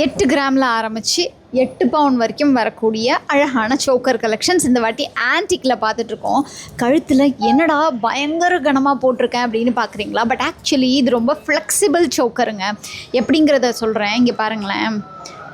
8 கிராமில் ஆரம்பித்து 8 பவுன் வரைக்கும் வரக்கூடிய அழகான சோக்கர் கலெக்ஷன்ஸ் இந்த வாட்டி ஆன்டிக்கில் பார்த்துட்ருக்கோம். கழுத்தில் என்னடா பயங்கர கனமாக போட்டிருக்கேன் அப்படின்னு பார்க்குறீங்களா? பட் ஆக்சுவலி இது ரொம்ப ஃப்ளெக்சிபிள் சோக்கருங்க. எப்படிங்கிறத சொல்கிறேன், இங்கே பாருங்களேன்.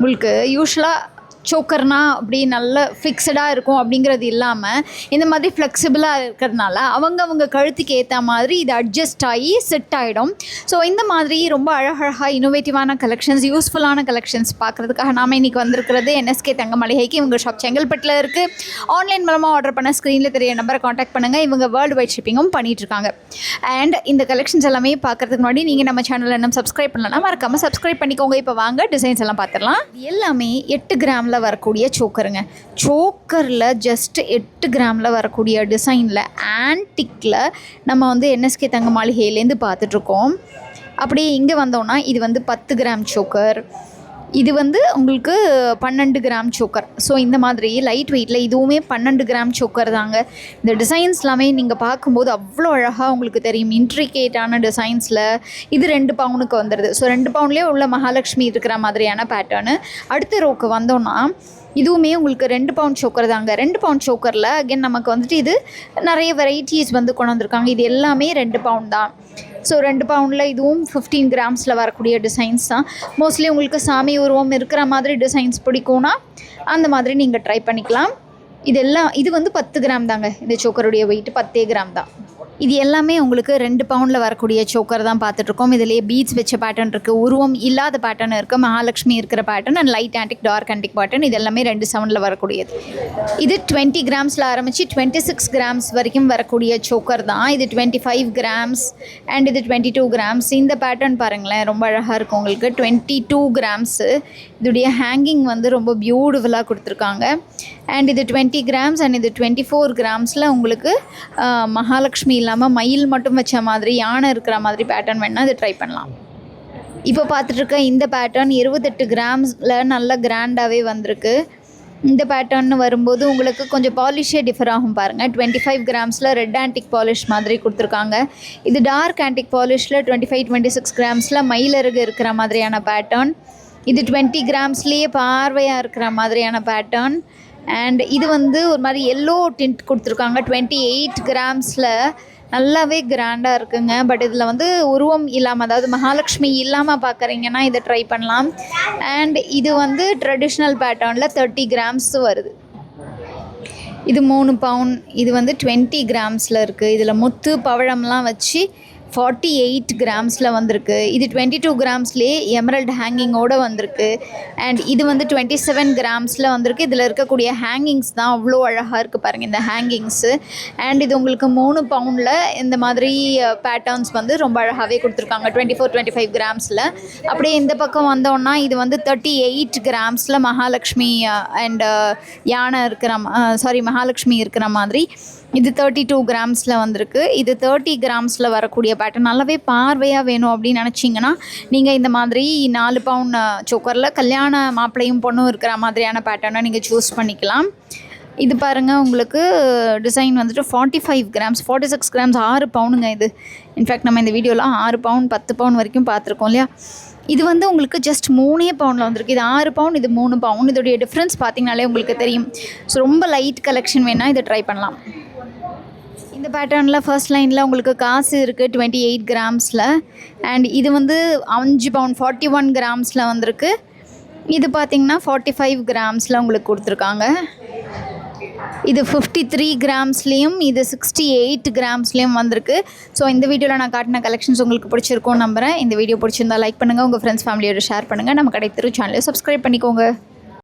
உங்களுக்கு யூஸ்வலாக சோக்கர்னா அப்படி நல்ல ஃபிக்ஸடாக இருக்கும் அப்படிங்கிறது இல்லாமல் இந்த மாதிரி ஃப்ளெக்சிபிளாக இருக்கிறதுனால அவங்க கழுத்துக்கு ஏற்ற மாதிரி இது அட்ஜஸ்ட் ஆகி செட் ஆகிடும். ஸோ இந்த மாதிரி ரொம்ப அழகழகாக இனோவேட்டிவான கலெக்ஷன்ஸ், யூஸ்ஃபுல்லான கலெக்ஷன்ஸ் பார்க்குறதுக்காக நாம் இன்றைக்கி வந்திருக்கிறது NSK தங்க மளிகைக்கு. இவங்க ஷாப் செங்கல்பட்டில் இருக்குது. ஆன்லைன் மூலமாக ஆர்டர் பண்ண ஸ்க்ரீனில் தெரிய நம்பரை காண்டாக்ட் பண்ணுங்கள். இவங்க வேர்ல்டு வைட் ஷிப்பிங்கும் பண்ணிகிட்ருக்காங்க. அண்ட் இந்த கலெக்ஷன்ஸ் எல்லாமே பார்க்குறதுக்கு முன்னாடி நீங்கள் நம்ம சேனலில் இன்னும் சப்ஸ்கிரைப் பண்ணலன்னா மறக்காமல் சப்ஸ்கிரைப் பண்ணிக்கோங்க. இப்போ வாங்க டிசைன்ஸ் எல்லாம் பார்த்துடலாம். எல்லாமே 8 கிராமில் வரக்கூடிய சோக்கருங்க. சோக்கரில் ஜஸ்ட் 8 கிராமில் வரக்கூடிய டிசைனில் ஆன்டிக்கில் நம்ம NSK தங்க மாளிகையிலேருந்து பார்த்துட்ருக்கோம். அப்படியே இங்கே வந்தோன்னா இது 10 கிராம் சோக்கர், இது உங்களுக்கு 12 கிராம் சோக்கர். ஸோ இந்த மாதிரி லைட் வெயிட்டில் இதுவுமே 12 கிராம் சோக்கர் தாங்க. இந்த டிசைன்ஸ் எல்லாமே நீங்கள் பார்க்கும்போது அவ்வளோ அழகாக உங்களுக்கு தெரியும். இன்ட்ரிகேட்டான டிசைன்ஸில் இது 2 பவுனுக்கு வந்துடுது. ஸோ 2 பவுன்லேயே உள்ள மகாலட்சுமி இருக்கிற மாதிரியான பேட்டர்னு. அடுத்த ரோக்கு வந்தோன்னா இதுவுமே உங்களுக்கு 2 பவுண்ட் சோக்கர் தாங்க. 2 பவுண்ட் சோக்கரில் அகெயின் நமக்கு இது நிறைய வெரைட்டிஸ் கொண்டு வந்திருக்காங்க. இது எல்லாமே 2 பவுண்ட் தான். ஸோ 2 பவுண்டில் இதுவும் 15 கிராம்ஸில் வரக்கூடிய டிசைன்ஸ் தான். மோஸ்ட்லி உங்களுக்கு சாமி உருவம் இருக்கிற மாதிரி டிசைன்ஸ் பிடிக்கும்னா அந்த மாதிரி நீங்கள் ட்ரை பண்ணிக்கலாம். இது 10 கிராம் தாங்க. இந்த சோக்கருடைய வெயிட் 10 கிராம் தான். இது எல்லாமே உங்களுக்கு 2 பவுண்டில் வரக்கூடிய சோக்கர் தான் பார்த்துட்ருக்கோம். இதிலேயே பீட்ஸ் வச்ச பேட்டர்ன் இருக்குது, உருவம் இல்லாத பேட்டர்ன் இருக்குது, மகாலட்சுமி இருக்கிற pattern and light antique, dark antique pattern. இது எல்லாமே 2 சவுண்டில் வரக்கூடியது. இது 20 கிராம்ஸில் ஆரம்பித்து 26 கிராம்ஸ் வரைக்கும் வரக்கூடிய சோக்கர் தான். இது 25 கிராம்ஸ் அண்ட் இது 22 கிராம்ஸ். இந்த பேட்டர்ன் பாருங்களேன், ரொம்ப அழகாக இருக்கும் உங்களுக்கு. 22 கிராம்ஸு. இதோடைய ஹேங்கிங் ரொம்ப பியூட்டிஃபுல்லாக கொடுத்துருக்காங்க. அண்ட் இது 20 கிராம்ஸ் அண்ட் இது 24 கிராம்ஸில் உங்களுக்கு மகாலட்சுமி இல்லாமல் மயில் மட்டும் வச்ச மாதிரி, யானை இருக்கிற மாதிரி பேட்டர்ன் வேணால் இது ட்ரை பண்ணலாம். இப்போ பார்த்துட்ருக்க இந்த பேட்டர்ன் 28 கிராம்ஸில் நல்ல கிராண்டாகவே வந்திருக்கு. இந்த பேட்டர்ன் வரும்போது உங்களுக்கு கொஞ்சம் பாலிஷே டிஃபர் ஆகும் பாருங்கள். 25 கிராம்ஸில் ரெட் ஆன்டிக் பாலிஷ் மாதிரி கொடுத்துருக்காங்க. இது டார்க் ஆன்டிக் பாலிஷில் 25-26 கிராம்ஸில் மயிலருகு இருக்கிற மாதிரியான பேட்டர்ன். இது 20 கிராம்ஸ்லேயே பார்வையாக இருக்கிற மாதிரியான பேட்டர்ன். அண்ட் இது ஒரு மாதிரி எல்லோ டிண்ட் கொடுத்துருக்காங்க. 28 கிராம்ஸில் நல்லாவே கிராண்டாக இருக்குங்க. பட் இதில் உருவம் இல்லாமல், அதாவது மகாலட்சுமி இல்லாமல் பார்க்குறீங்கன்னா இதை ட்ரை பண்ணலாம். அண்ட் இது ட்ரெடிஷ்னல் பேட்டர்னில் 30 கிராம்ஸ் வருது. இது 3 பவுன். இது 20 கிராம்ஸில் இருக்குது. இதில் முத்து பவழம்லாம் வச்சு 48 கிராம்ஸில் வந்திருக்கு. இது 22 கிராம்ஸ்லேயே எமரல்ட் ஹேங்கிங்கோடு வந்திருக்கு. அண்ட் இது 27 கிராம்ஸில் வந்திருக்கு. இதில் இருக்கக்கூடிய ஹேங்கிங்ஸ் தான் அவ்வளோ அழகாக இருக்குது பாருங்கள், இந்த ஹேங்கிங்ஸு. அண்ட் இது உங்களுக்கு 3 பவுண்டில் இந்த மாதிரி பேட்டர்ன்ஸ் ரொம்ப அழகாகவே கொடுத்துருக்காங்க 24-25 கிராம்ஸில். அப்படியே இந்த பக்கம் வந்தோன்னா இது 38 கிராம்ஸில் மகாலட்சுமி அண்ட் யானை இருக்கிற மகாலட்சுமி இருக்கிற மாதிரி. இது 32 கிராம்ஸில் வந்திருக்கு. இது 30 கிராம்ஸில் வரக்கூடிய பேட்டர்ன். நல்லாவே பார்வையாக வேணும் அப்படின்னு நினச்சிங்கன்னா நீங்கள் இந்த மாதிரி 4 பவுண்ட் சோக்கரில் கல்யாண மாப்பிள்ளையும் பொண்ணும் இருக்கிற மாதிரியான பேட்டர்னை நீங்கள் சூஸ் பண்ணிக்கலாம். இது பாருங்கள், உங்களுக்கு டிசைன் 45 கிராம்ஸ், 46 கிராம்ஸ், 6 பவுனுங்க இது. இன்ஃபேக்ட் நம்ம இந்த வீடியோவில் 6 பவுன் 10 பவுன் வரைக்கும் பார்த்துருக்கோம் இல்லையா? இது உங்களுக்கு ஜஸ்ட் 3 பவுனில் வந்திருக்கு. இது 6 பவுன், இது 3 பவுன். இதோடைய டிஃப்ரென்ஸ் பார்த்திங்கனாலே உங்களுக்கு தெரியும். ஸோ ரொம்ப லைட் கலெக்ஷன் வேணால் இதை ட்ரை பண்ணலாம். இந்த பேட்டர்னில் ஃபர்ஸ்ட் லைனில் உங்களுக்கு காசு இருக்குது 28 கிராம்ஸில். அண்ட் இது 5 பவுன் 41 கிராம்ஸில் வந்திருக்கு. இது பார்த்திங்கன்னா 45 கிராம்ஸில் உங்களுக்கு கொடுத்துருக்காங்க. இது 53 கிராம்ஸ்லேயும் இது 68 கிராம்ஸ்லேயும் வந்திருக்கு. ஸோ இந்த வீடியோவில் நான் காட்டின கலெக்ஷன்ஸ் உங்களுக்கு பிடிச்சிருக்கும்னு நம்புகிறேன். இந்த வீடியோ பிடிச்சிருந்தா லைக் பண்ணுங்கள், உங்கள் ஃப்ரெண்ட்ஸ் ஃபேமிலியோட ஷேர் பண்ணுங்கள். நம்ம கடை தெரு சேனலை சப்ஸ்கிரைப் பண்ணிக்கோங்க.